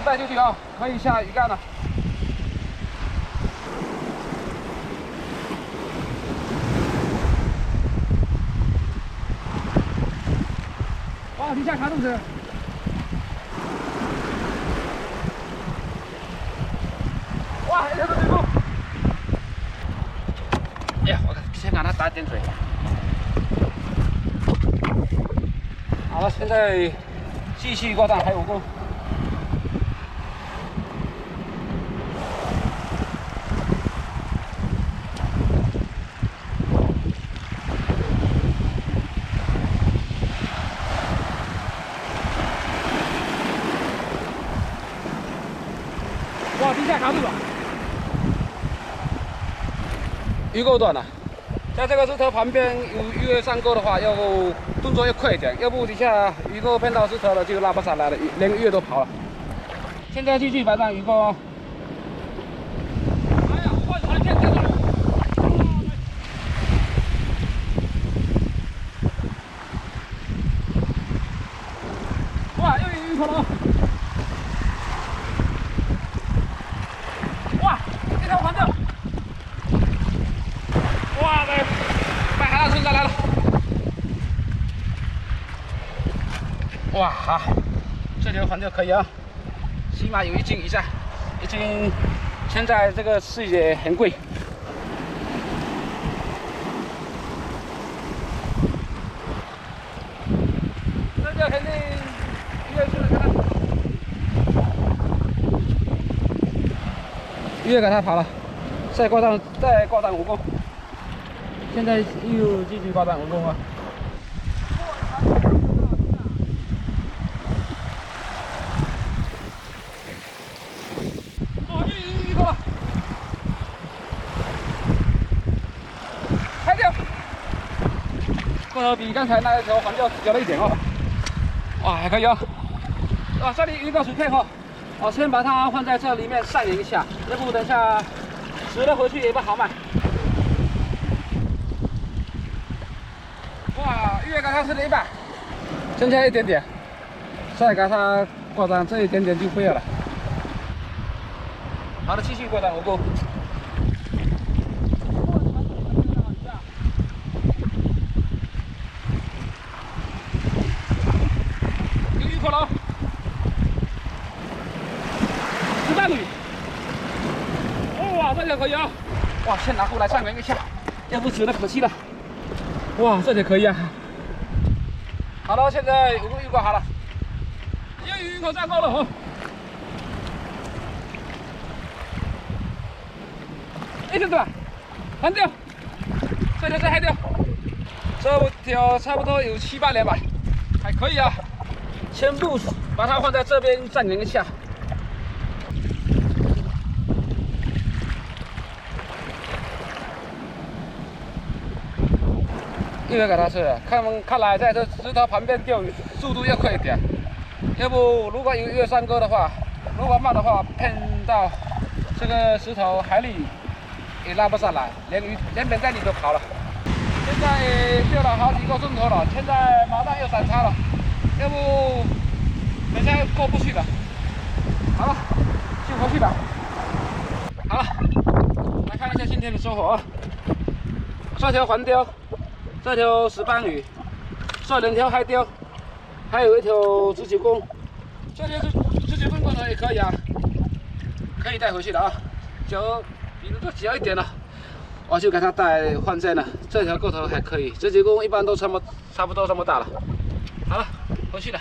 带进去啊，可以下鱼竿了。哇，底下卡肚子。哇，还有个水库。哎呀，我先给它打点水。好了，现在继续挂上，还有5个。 哇，地下卡住了，鱼够短了。在这个石头旁边有鱼儿上钩的话，要动作要快一点，要不底下鱼钩碰到石头了就拉不上来了，连鱼都跑了。现在继续摆上鱼钩哦。哎呀，我还见这个。哇，又有鱼头了。 这条环钓，哇，把海浪冲上来了，哇好，这条环钓可以啊，起码有1斤以上，1斤，现在这个市也很贵。这条肯定越去了看它。 越给它跑了，再挂上5公，现在又继续挂上5公啊！哦，鱼多了，开掉！过头比刚才那一条环钓小了一点哦，哇，还可以哦，啊，这里有一个水片哦。 我先把它放在这里面上盐一下，要不等下死了回去也不好卖。哇，越给它吃了1半，剩下一点点，再给它挂上这一点点就不要了。好的，继续挂上5公。有鱼口了。 大鱼，哇，这条可以啊！哇，先拿过来上圆一下，要不死了可惜了。哇，这条可以啊！好了，现在5公又挂好了，又有鱼口上钩了哦。1条多，横钓，这条是黑钓，这条差不多有7、8两吧，还可以啊。全部把它放在这边上圆一下。 又要给它吃了，看来在这石头旁边钓鱼速度要快一点，要不如果有鱼上钩的话，如果慢的话碰到这个石头海里也拉不上来，连本在里都跑了。现在钓了好几个钟头了，现在马上要闪叉了，要不等下过不去了。好了，就回去吧。好了，来看一下今天的收获啊，这条环钓。 这条石斑鱼，这2条海钓，还有1条19公，这条19公过头也可以啊，可以带回去的啊，比这小一点了，我就给它带换针了。这条过头还可以，19公一般都差不多这么大了。好了，回去了。